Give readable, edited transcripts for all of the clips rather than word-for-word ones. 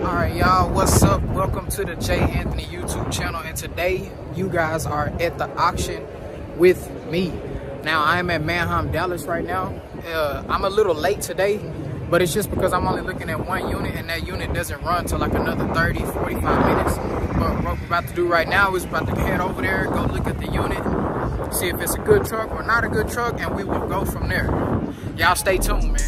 Alright y'all, what's up? Welcome to the J Anthony YouTube channel, and today you guys are at the auction with me. Now I am at Manheim, Dallas right now. I'm a little late today, but it's just because I'm only looking at one unit, and that unit doesn't run till like another 30-45 minutes. But what we're about to do right now is about to head over there, go look at the unit, see if it's a good truck or not a good truck, and we will go from there. Y'all stay tuned, man.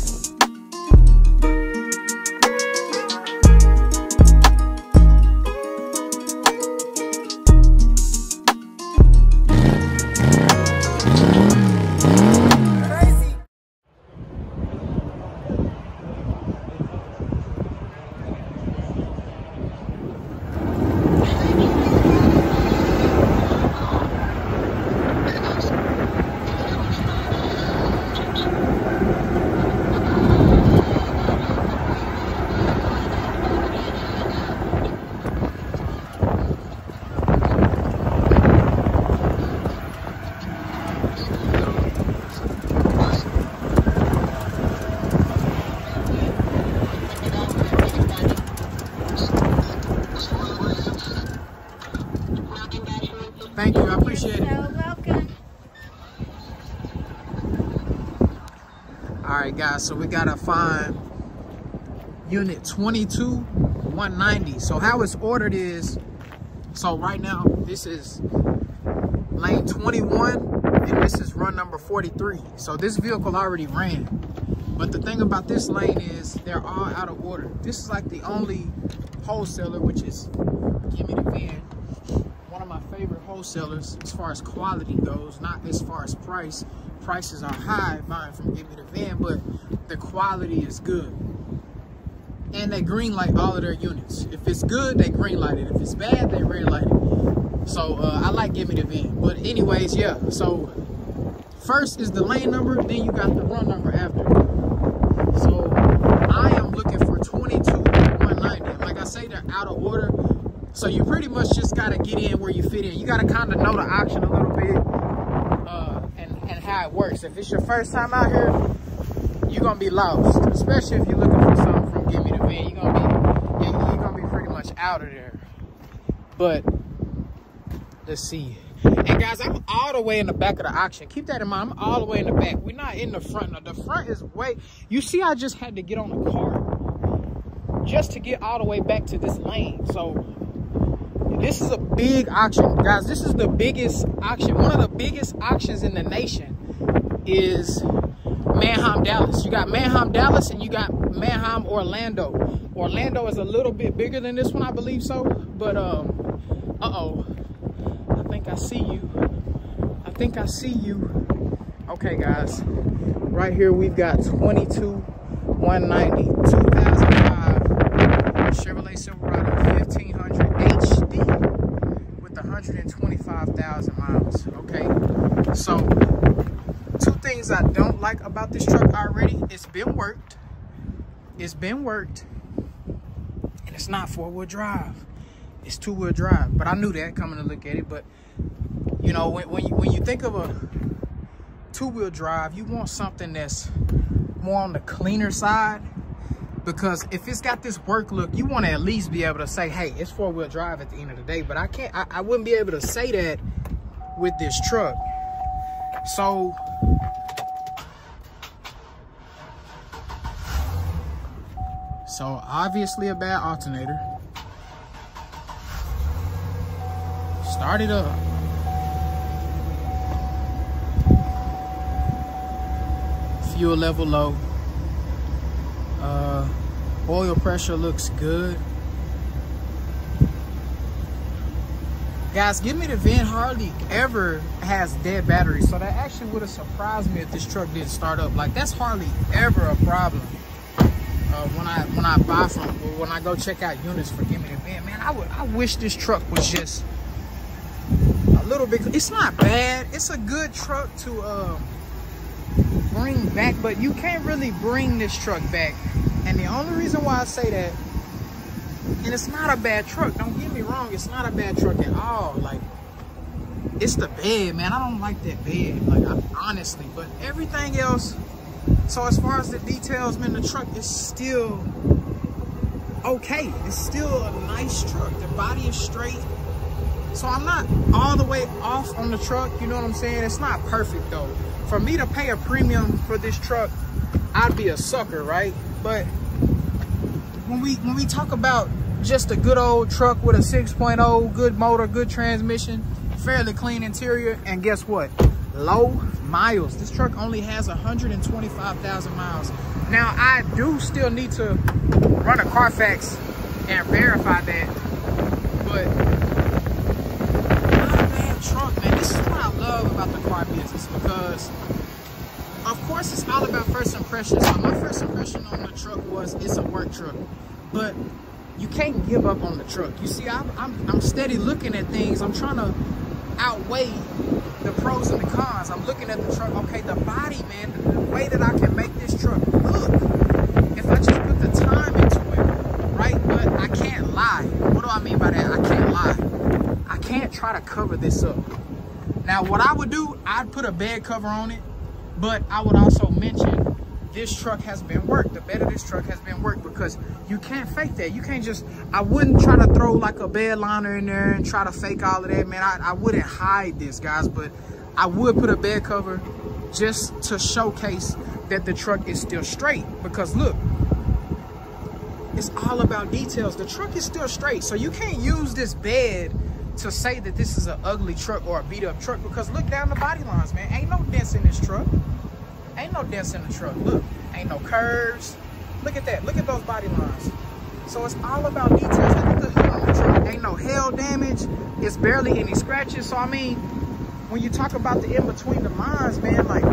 Thank you, I appreciate it. You're welcome. Alright guys, so we gotta find unit 22-190. So how it's ordered is, so right now this is lane 21 and this is run number 43. So this vehicle already ran. But the thing about this lane is they're all out of order. This is like the only wholesaler, which is Gimme the Van. One of my favorite wholesalers as far as quality goes, not as far as price. Prices are high buying from Gimme the Van, but the quality is good. And they green light all of their units. If it's good, they green light it. If it's bad, they red light it. So I like Gimme the Van. But anyways, yeah. So first is the lane number, then you got the run number after. So I am looking for 22-190. Like I say, they're out of order. So you pretty much just gotta get in where you fit in. You gotta kind of know the auction a little bit and how it works. If it's your first time out here, you're gonna be lost, especially if you're looking for something from Gimme the Van. You're gonna be pretty much out of there. But let's see. And guys, I'm all the way in the back of the auction. Keep that in mind. I'm all the way in the back. We're not in the front. Now, the front is way. You see, I just had to get on the car just to get all the way back to this lane. So this is a big auction, guys. This is the biggest auction. One of the biggest auctions in the nation is Manheim, Dallas. You got Manheim, Dallas, and you got Manheim, Orlando. Orlando is a little bit bigger than this one, I believe so. But uh-oh, I think I see you. I think I see you. Okay, guys, right here we've got 22-190, 2005 Chevrolet Silverado 1500 HD with 125,000 miles. Okay, so two things I don't like about this truck already. It's been worked, and it's not 4-wheel drive. It's 2-wheel drive. But I knew that coming to look at it. But you know, when you think of a 2-wheel drive, you want something that's more on the cleaner side. Because if it's got this work look, you want to at least be able to say, hey, it's 4-wheel drive at the end of the day. But I wouldn't be able to say that with this truck. So obviously a bad alternator. Start it up. Fuel level low. Oil pressure looks good. Guys, Give Me the VIN hardly ever has dead batteries, so that actually would have surprised me if this truck didn't start up. Like, that's hardly ever a problem when I buy from, or when I go check out units for Give Me the VIN. Man, I wish this truck was just a little bit. It's not bad. It's a good truck to bring back, but you can't really bring this truck back. And the only reason why I say that, and it's not a bad truck, don't get me wrong, it's not a bad truck at all. Like, it's the bed, man. I don't like that bed, like, honestly. But everything else, so as far as the details, man, the truck is still okay. It's still a nice truck. The body is straight. So I'm not all the way off on the truck, you know what I'm saying? It's not perfect though. For me to pay a premium for this truck, I'd be a sucker, right? But when we talk about just a good old truck with a 6.0, good motor, good transmission, fairly clean interior, and guess what? Low miles. This truck only has 125,000 miles. Now, I do still need to run a Carfax and verify that, but not a bad truck, man. This is what I love about the car business, because of course it's all about first impressions. So my first impression on the truck was it's a work truck, but you can't give up on the truck. You see, I'm steady looking at things. I'm trying to outweigh the pros and the cons. I'm looking at the truck. Okay, the body, man, the way that I can make this truck look, if I just put the time into it, right? But I can't lie. What do I mean by that? I can't lie. I can't try to cover this up. Now, what I would do, I'd put a bed cover on it, but I would also mention this truck has been worked. The bed of this truck has been worked, because you can't fake that. You can't just, I wouldn't try to throw like a bed liner in there and try to fake all of that, man. I wouldn't hide this, guys, but I would put a bed cover just to showcase that the truck is still straight. Because look, it's all about details. The truck is still straight, so you can't use this bed to say that this is an ugly truck or a beat up truck, because look down the body lines, man. Ain't no dents in this truck. Ain't no dents in the truck. Look, ain't no curves. Look at that. Look at those body lines. So it's all about details. Look at the hood on the truck. Ain't no hail damage. It's barely any scratches. So I mean, when you talk about the in between the lines, man, like,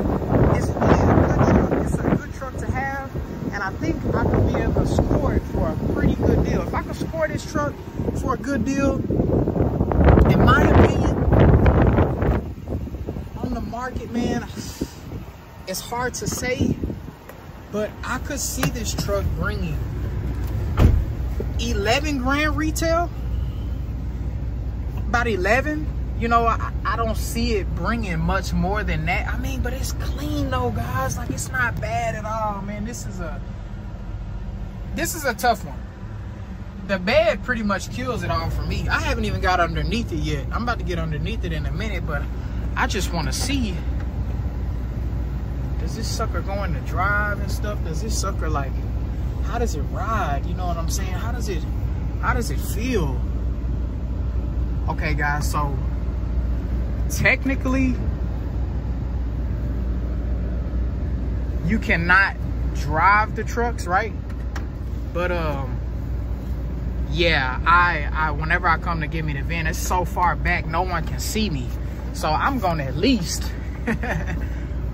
it's really a good truck. It's a good truck to have, and I think I could be able to score it for a pretty good deal. If I could score this truck for a good deal, in my opinion, on the market, man, it's hard to say, but I could see this truck bringing 11 grand retail, about 11. You know, I don't see it bringing much more than that. I mean, but it's clean though, guys. Like, it's not bad at all, man. This is a tough one. The bed pretty much kills it all for me. I haven't even got underneath it yet. I'm about to get underneath it in a minute, but I just want to see, does this sucker go into drive and stuff? Does this sucker, like, how does it ride? You know what I'm saying? How does it feel? Okay, guys, so technically you cannot drive the trucks, right? But yeah, I whenever I come to Give Me the VIN, it's so far back no one can see me, so I'm gonna at least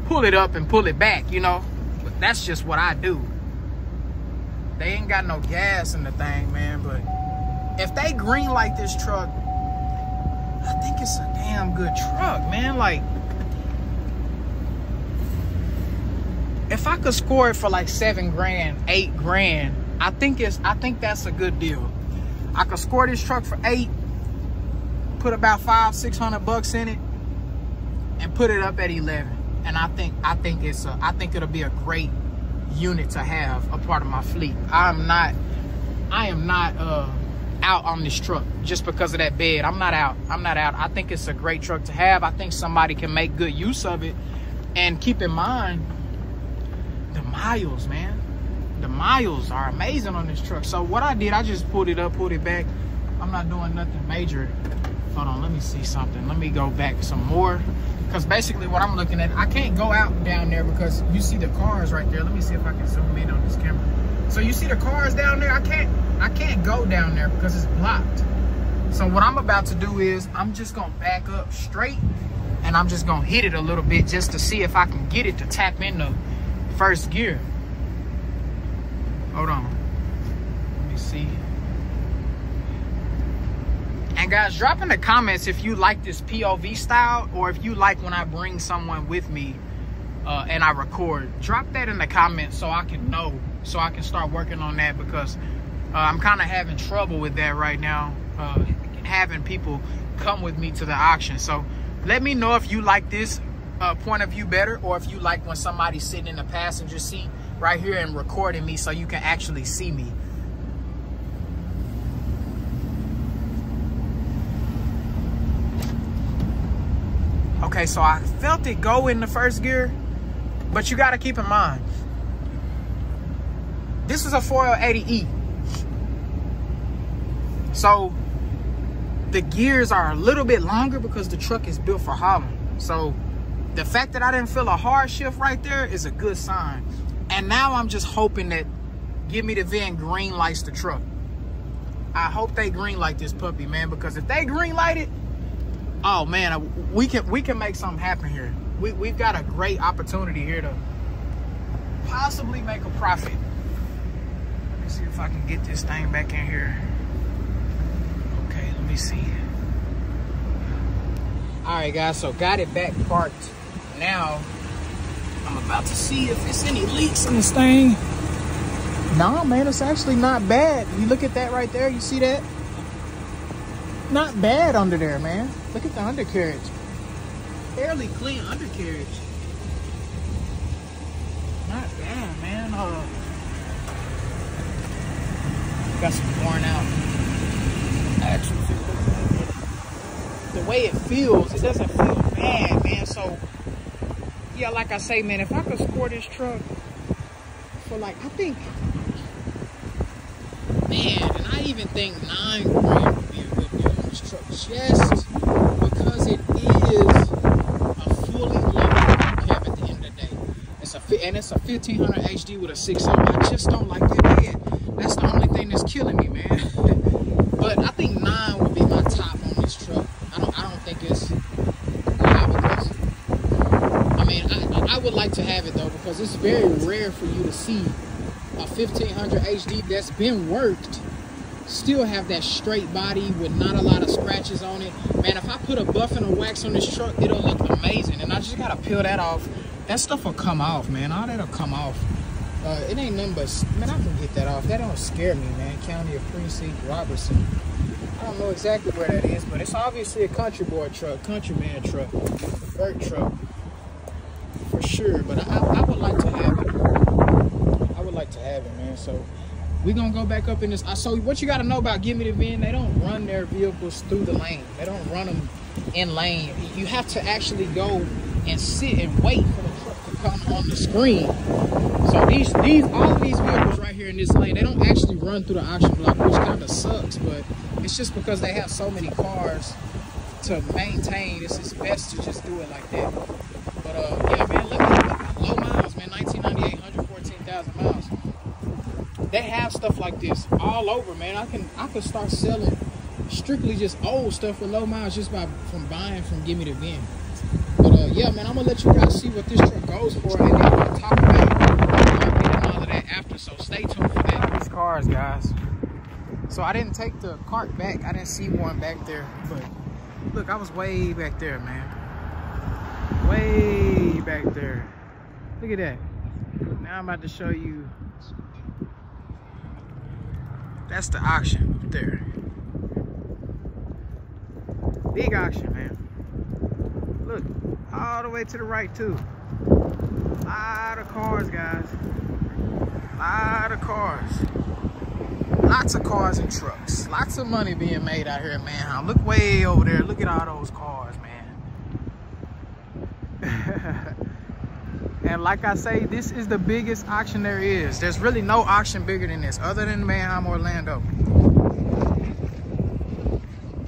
pull it up and pull it back, you know. But that's just what I do. They ain't got no gas in the thing, man. But if they green light this truck, I think it's a damn good truck, man. Like, if I could score it for like 7 grand, 8 grand, I think that's a good deal. I could score this truck for 8, put about $500-600 bucks in it, and put it up at 11. And I think it'll be a great unit to have, a part of my fleet. I am not out on this truck just because of that bed. I'm not out. I think it's a great truck to have. I think somebody can make good use of it. And keep in mind the miles, man. The miles are amazing on this truck. So what I did, I just pulled it up, pulled it back. I'm not doing nothing major. Hold on, let me see something. Let me go back some more. Because basically what I'm looking at, I can't go out down there because you see the cars right there. Let me see if I can zoom in on this camera. So you see the cars down there? I can't go down there because it's blocked. So what I'm about to do is I'm just gonna back up straight and I'm just gonna hit it a little bit just to see if I can get it to tap into first gear. Hold on. Let me see. And guys, drop in the comments if you like this POV style or if you like when I bring someone with me and I record. Drop that in the comments so I can know, so I can start working on that, because I'm kind of having trouble with that right now, having people come with me to the auction. So let me know if you like this point of view better, or if you like when somebody's sitting in the passenger seat right here and recording me so you can actually see me. Okay, so I felt it go in the first gear, but you got to keep in mind, this is a 4L80E. So the gears are a little bit longer because the truck is built for hauling. So the fact that I didn't feel a hard shift right there is a good sign. And now I'm just hoping that Give Me the VIN green lights the truck. I hope they green light this puppy, man, because if they green light it, oh man, we can make something happen here. We've got a great opportunity here to possibly make a profit. Let me see if I can get this thing back in here. Okay, let me see. All right, guys, so got it back parked. Now I'm about to see if there's any leaks in this thing. Nah, man, it's actually not bad. You look at that right there, you see that? Not bad under there, man. Look at the undercarriage. Fairly clean undercarriage. Not bad, man. Got some worn out action. The way it feels, it doesn't feel bad, man. So, yeah, like I say, man, if I could score this truck for like, I think, man, and I even think $9 grand would be a good deal on this truck, just because it is a fully loaded cab at the end of the day. It's a 1500 HD with a 6.0. I just don't like that bed. That's the only thing that's killing me, man. But I think 9 would be my top on this truck. I don't think it's because, I mean, I would like to have it though, because it's very rare for you to see a 1500 HD that's been worked still have that straight body with not a lot of scratches on it. Man, if I put a buff and a wax on this truck, it'll look amazing. And I just gotta peel that off. That stuff will come off, man. All that'll come off. It ain't nothing but, man, I can get that off. That don't scare me, man. County of Precinct, Robertson. I don't know exactly where that is, but it's obviously a country boy truck, countryman truck, dirt truck, for sure. But I would like to have it. I would like to have it, man. So we're gonna go back up in this. So what you gotta know about Give Me the VIN, they don't run their vehicles through the lane. They don't run them in lane. You have to actually go and sit and wait for the truck to come on the screen. So all of these vehicles right here in this lane, they don't actually run through the auction block, which kind of sucks, but it's just because they have so many cars to maintain. It's best to just do it like that. But yeah, man, look at low miles, man. 1998, 114,000 miles. They have stuff like this all over, man. I could start selling strictly just old stuff for low miles just from buying from Give Me the VIN. But yeah, man, I'm gonna let you guys see what this truck goes for, and then we'll talk about all of that after. So stay tuned for that. These cars, guys. So I didn't take the cart back. I didn't see one back there, but look, I was way back there, man. Way back there. Look at that. Now I'm about to show you. That's the auction up there. Big auction, man. Look, all the way to the right too. A lot of cars, guys. A lot of cars. Lots of cars and trucks. Lots of money being made out here in Manheim. Look way over there. Look at all those cars, man. And like I say, this is the biggest auction there is. There's really no auction bigger than this, other than Manheim, Orlando.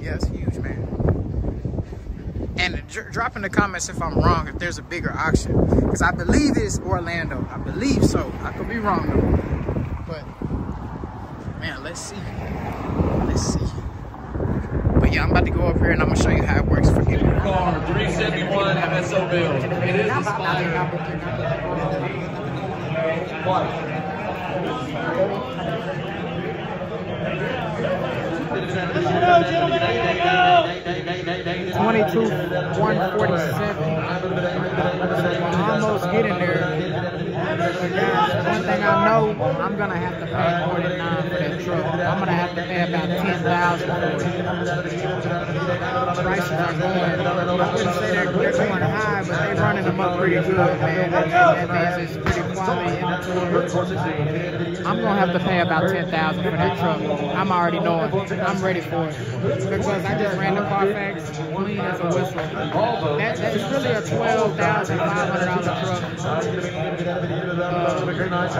Yeah, it's huge, man. And drop in the comments if I'm wrong, if there's a bigger auction. Because I believe it's Orlando. I believe so. I could be wrong though. But, man, let's see. Let's see. yeah, I'm about to go up here and I'm gonna show you how it works for you. Car 371 MSO bill. It is expired. $22,147. Almost getting there. But guys, one thing I know, I'm gonna have to pay more than $9 for that truck. I'm gonna have to pay about $10,000 for it. Prices are going. I wouldn't say they're going high, but they're running them up pretty good, man. That means it's pretty quality inventory. I'm gonna have to pay about $10,000 for that truck. I'm already knowing. I'm ready for it because I just ran the Carfax clean as a whistle. That is really a $12,500 truck. I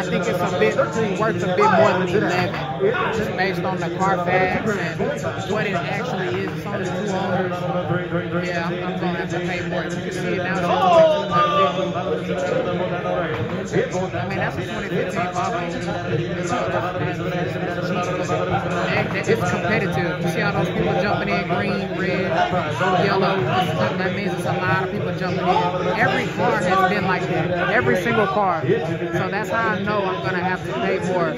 think it's a bit worth a bit more than 11, just based on the Carfax and what it actually is. It's only 2 owners. Yeah, I'm gonna have to pay more. You can see it now. I mean, that's a 2015 Volvo. It's competitive. You see how those people jumping in, green, red, yellow. That means it's a lot of people jumping in. Every car has been like that. Every single car. So that's how I know I'm gonna have to pay more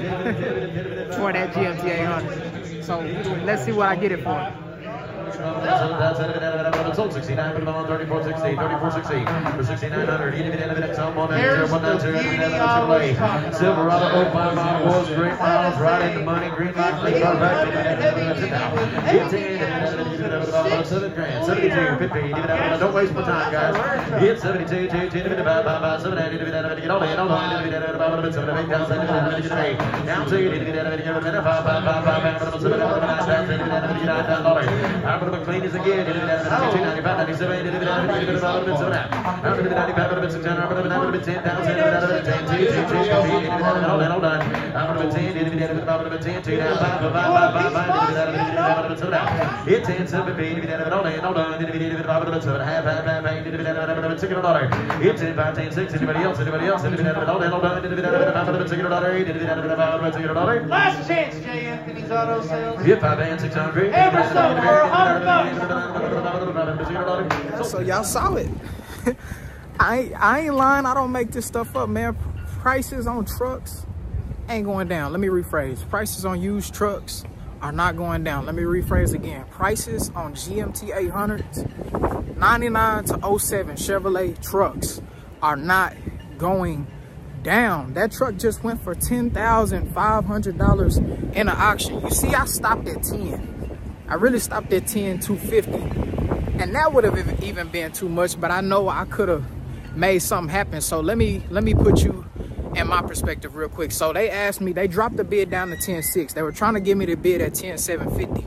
for that GMT 800. So let's see what I get it for. Sold 69, put them on 3460, 3460 for 6900. Silverado 05 was great miles, right in the money, green light, green light, back. 7 grand, 72, 50. Don't waste my time, guys. It's 72, 2, 10, 5, 5, 7, 8, get all in, all on, 7, 8, down to you, 5, 5, 5, 7, 8, I'm going to clean this again. 295, 97, Last chance, J. Anthony's Auto Sales. Yep, 5 and 600. Ever so for $100. So y'all saw it. I ain't lying. I don't make this stuff up, man. Prices on trucks ain't going down. Let me rephrase. Prices on used trucks are not going down. Let me rephrase again. Prices on GMT 800s, 99 to 07 Chevrolet trucks are not going down. That truck just went for $10,500 in an auction. You see, I stopped at 10. I really stopped at 10,250, and that would have even been too much, but I know I could have made something happen. So let me put you in my perspective real quick. So they asked me, they dropped the bid down to 10,600. They were trying to give me the bid at 10,750.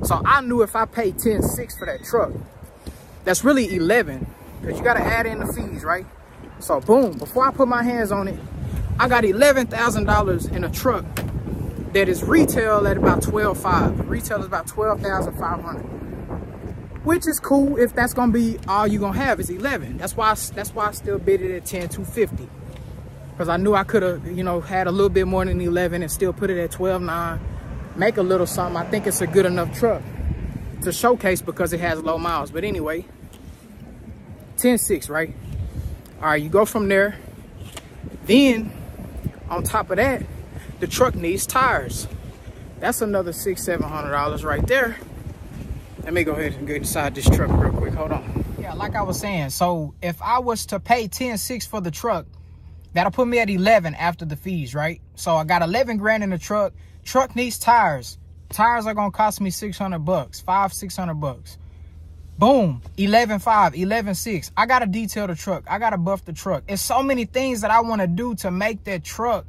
So I knew if I paid 10,600 for that truck, that's really 11, because you got to add in the fees, right? So boom, before I put my hands on it, I got $11,000 in a truck that is retail at about $12,500. Retail is about $12,500, which is cool if that's gonna be all you gonna have is 11. That's why I still bid it at 10,250, because I knew I could have, you know, had a little bit more than 11 and still put it at 12,900, make a little something. I think it's a good enough truck to showcase because it has low miles. But anyway, 10,600, right? All right, you go from there. Then on top of that, the truck needs tires. That's another $600-700 right there. Let me go ahead and get inside this truck real quick. Hold on. Yeah, like I was saying, so if I was to pay 10,600 for the truck, that'll put me at 11 after the fees, right? So I got 11 grand in the truck. Truck needs tires. Tires are gonna cost me $600, $500-600. Boom, 11,500, 11,600. I gotta detail the truck. I gotta buff the truck. It's so many things that I wanna do to make that truck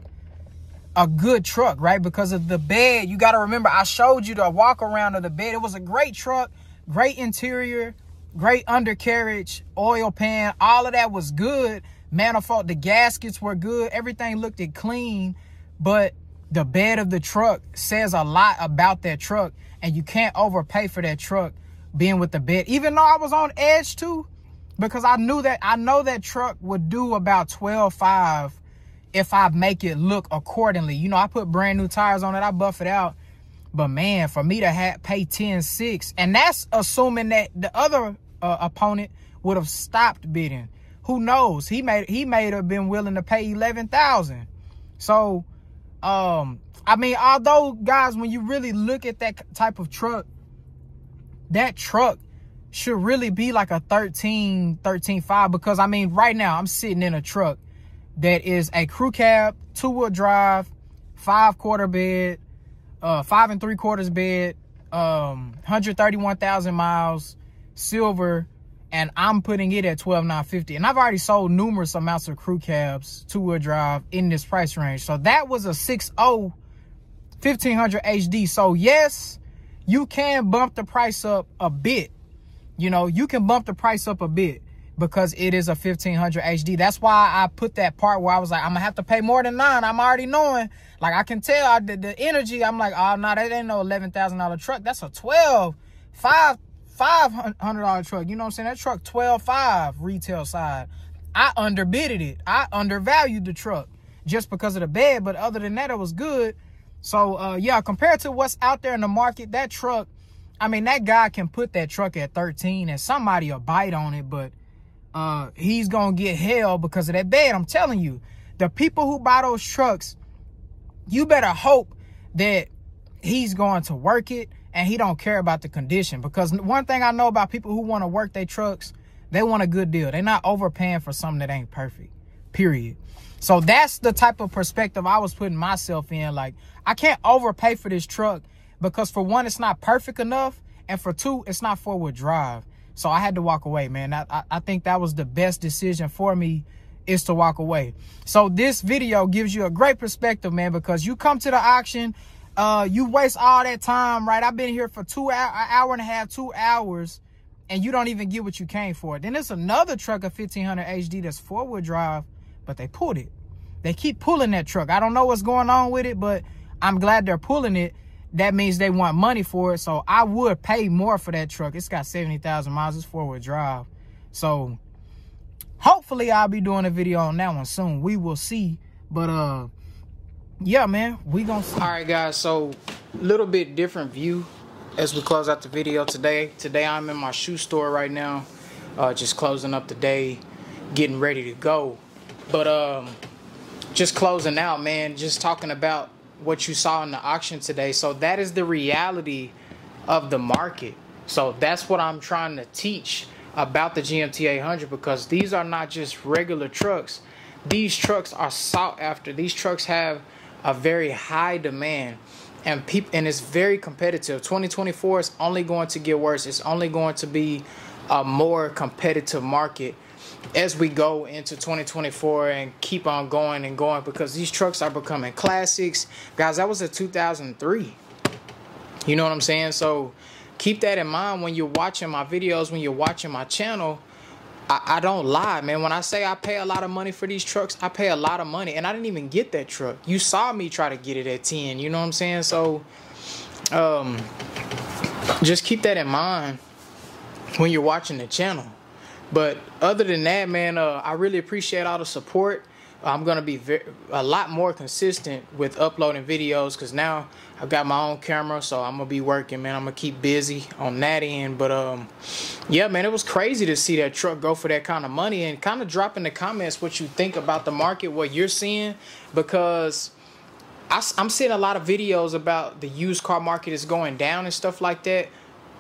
a good truck, right? Because of the bed. You gotta remember, I showed you the walk around of the bed. It was a great truck, great interior, great undercarriage, oil pan, all of that was good. Manifold, the gaskets were good. Everything looked clean, but the bed of the truck says a lot about that truck, and you can't overpay for that truck being with the bed. Even though I was on edge too, because I know that truck would do about 12,500 if I make it look accordingly. You know, I put brand new tires on it, I buff it out, But man, for me to pay 10.6, and that's assuming that the other opponent would have stopped bidding. Who knows? He may have been willing to pay 11,000. So, I mean, although guys, when you really look at that type of truck, that truck should really be like a 13.5, because I mean, right now I'm sitting in a truck that is a crew cab, 2-wheel drive, 5-quarter bed, 5 3/4 bed, 131,000 miles, silver, and I'm putting it at $12,950. And I've already sold numerous amounts of crew cabs, 2-wheel drive in this price range. So that was a 6.0 1500 HD. So yes, you can bump the price up a bit. You know, you can bump the price up a bit because it is a 1500 HD. That's why I put that part where I was like, I'm gonna have to pay more than 9. I'm already knowing, like, I can tell the energy. I'm like, oh no, that ain't no $11,000 truck. That's a $500 truck. You know what I'm saying? That truck $12,500 retail side. I underbidded it. I undervalued the truck just because of the bed, but other than that, it was good. So yeah, compared to what's out there in the market, that truck, I mean, that guy can put that truck at 13 and somebody will bite on it, but he's gonna get hell because of that bed. I'm telling you, the people who buy those trucks, you better hope that he's going to work it and he don't care about the condition. Because one thing I know about people who want to work their trucks, they want a good deal. They're not overpaying for something that ain't perfect, period. So that's the type of perspective I was putting myself in. Like, I can't overpay for this truck because, for one, it's not perfect enough, and for two, it's not 4-wheel drive. So I had to walk away, man. I think that was the best decision for me, is to walk away. So this video gives you a great perspective, man, because you come to the auction, you waste all that time, right? I've been here for an hour and a half, 2 hours, and you don't even get what you came for. Then there's another truck, a 1500 HD, that's 4-wheel drive, but they pulled it. They keep pulling that truck. I don't know what's going on with it, but I'm glad they're pulling it. That means they want money for it. So I would pay more for that truck. It's got 70,000 miles. It's 4-wheel drive. So hopefully I'll be doing a video on that one soon. We will see. But yeah, man, we gonna see. All right, guys. So little bit different view as we close out the video today. Today I'm in my shoe store right now, just closing up the day, getting ready to go. But just closing out, man, just talking about what you saw in the auction today. So that is the reality of the market. So that's what I'm trying to teach about the GMT 800, because these are not just regular trucks. These trucks are sought after. These trucks have a very high demand, and it's very competitive. 2024 is only going to get worse. It's only going to be a more competitive market as we go into 2024 and keep on going and going, because these trucks are becoming classics. Guys, that was a 2003. You know what I'm saying? So keep that in mind when you're watching my videos, when you're watching my channel. I don't lie, man. When I say I pay a lot of money for these trucks, I pay a lot of money, and I didn't even get that truck. You saw me try to get it at 10. You know what I'm saying? So just keep that in mind when you're watching the channel. But other than that, man, I really appreciate all the support. I'm going to be a lot more consistent with uploading videos, because now I've got my own camera, so I'm going to be working, man. I'm going to keep busy on that end. But, yeah, man, it was crazy to see that truck go for that kind of money. And kind of drop in the comments what you think about the market, what you're seeing, because I'm seeing a lot of videos about the used car market is going down and stuff like that,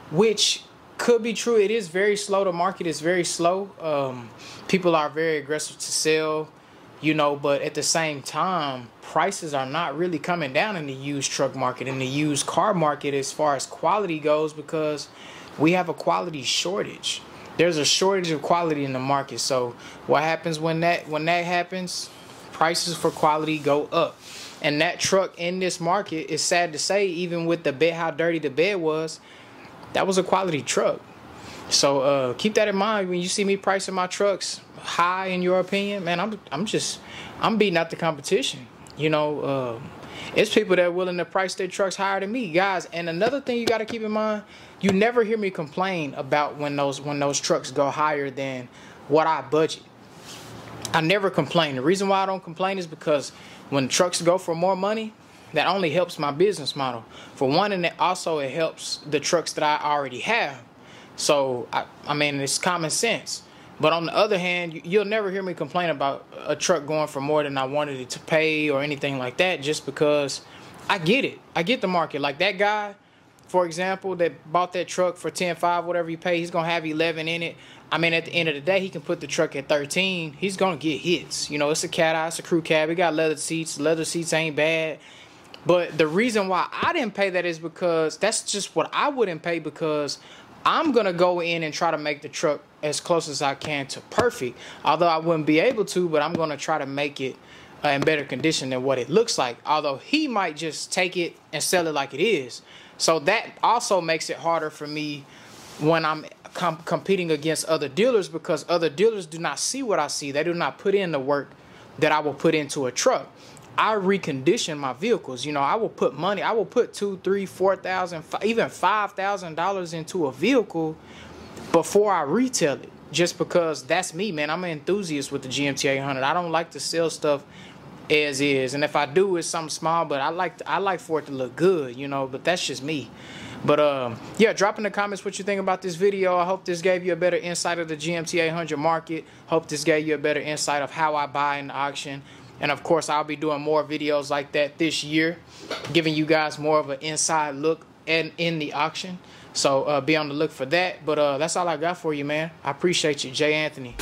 which could be true. It is very slow. The market is very slow. People are very aggressive to sell, you know, but at the same time, prices are not really coming down in the used truck market, in the used car market, as far as quality goes, because we have a quality shortage. There's a shortage of quality in the market. So what happens when that happens? Prices for quality go up. And that truck in this market, is sad to say, even with the bed, how dirty the bed was, that was a quality truck. So keep that in mind when you see me pricing my trucks high, in your opinion, man. I'm beating out the competition. You know, it's people that are willing to price their trucks higher than me, guys. And another thing you got to keep in mind, you never hear me complain about when those trucks go higher than what I budget. I never complain. The reason why I don't complain is because when trucks go for more money, that only helps my business model. For one, and it helps the trucks that I already have. So, I mean, it's common sense. But on the other hand, you'll never hear me complain about a truck going for more than I wanted it to pay or anything like that, just because I get it. I get the market. Like that guy, for example, that bought that truck for $10,500, whatever he paid, he's going to have 11 in it. I mean, at the end of the day, he can put the truck at 13. He's going to get hits. You know, it's a cat eye, it's a crew cab. It got leather seats. Leather seats ain't bad. But the reason why I didn't pay that is because that's just what I wouldn't pay, because I'm going to go in and try to make the truck as close as I can to perfect. Although I wouldn't be able to, but I'm going to try to make it in better condition than what it looks like. Although he might just take it and sell it like it is. So that also makes it harder for me when I'm competing against other dealers, because other dealers do not see what I see. They do not put in the work that I will put into a truck. I recondition my vehicles. You know, I will put money. I will put $2,000, $3,000, $4,000, even $5,000 into a vehicle before I retail it. Just because that's me, man. I'm an enthusiast with the GMT 800. I don't like to sell stuff as is, and if I do, it's something small. But I like for it to look good, you know. But that's just me. But yeah, drop in the comments what you think about this video. I hope this gave you a better insight of the GMT 800 market. Hope this gave you a better insight of how I buy in the auction. And of course, I'll be doing more videos like that this year, giving you guys more of an inside look in the auction. So be on the look for that. But that's all I got for you, man. I appreciate you, Jay Anthony.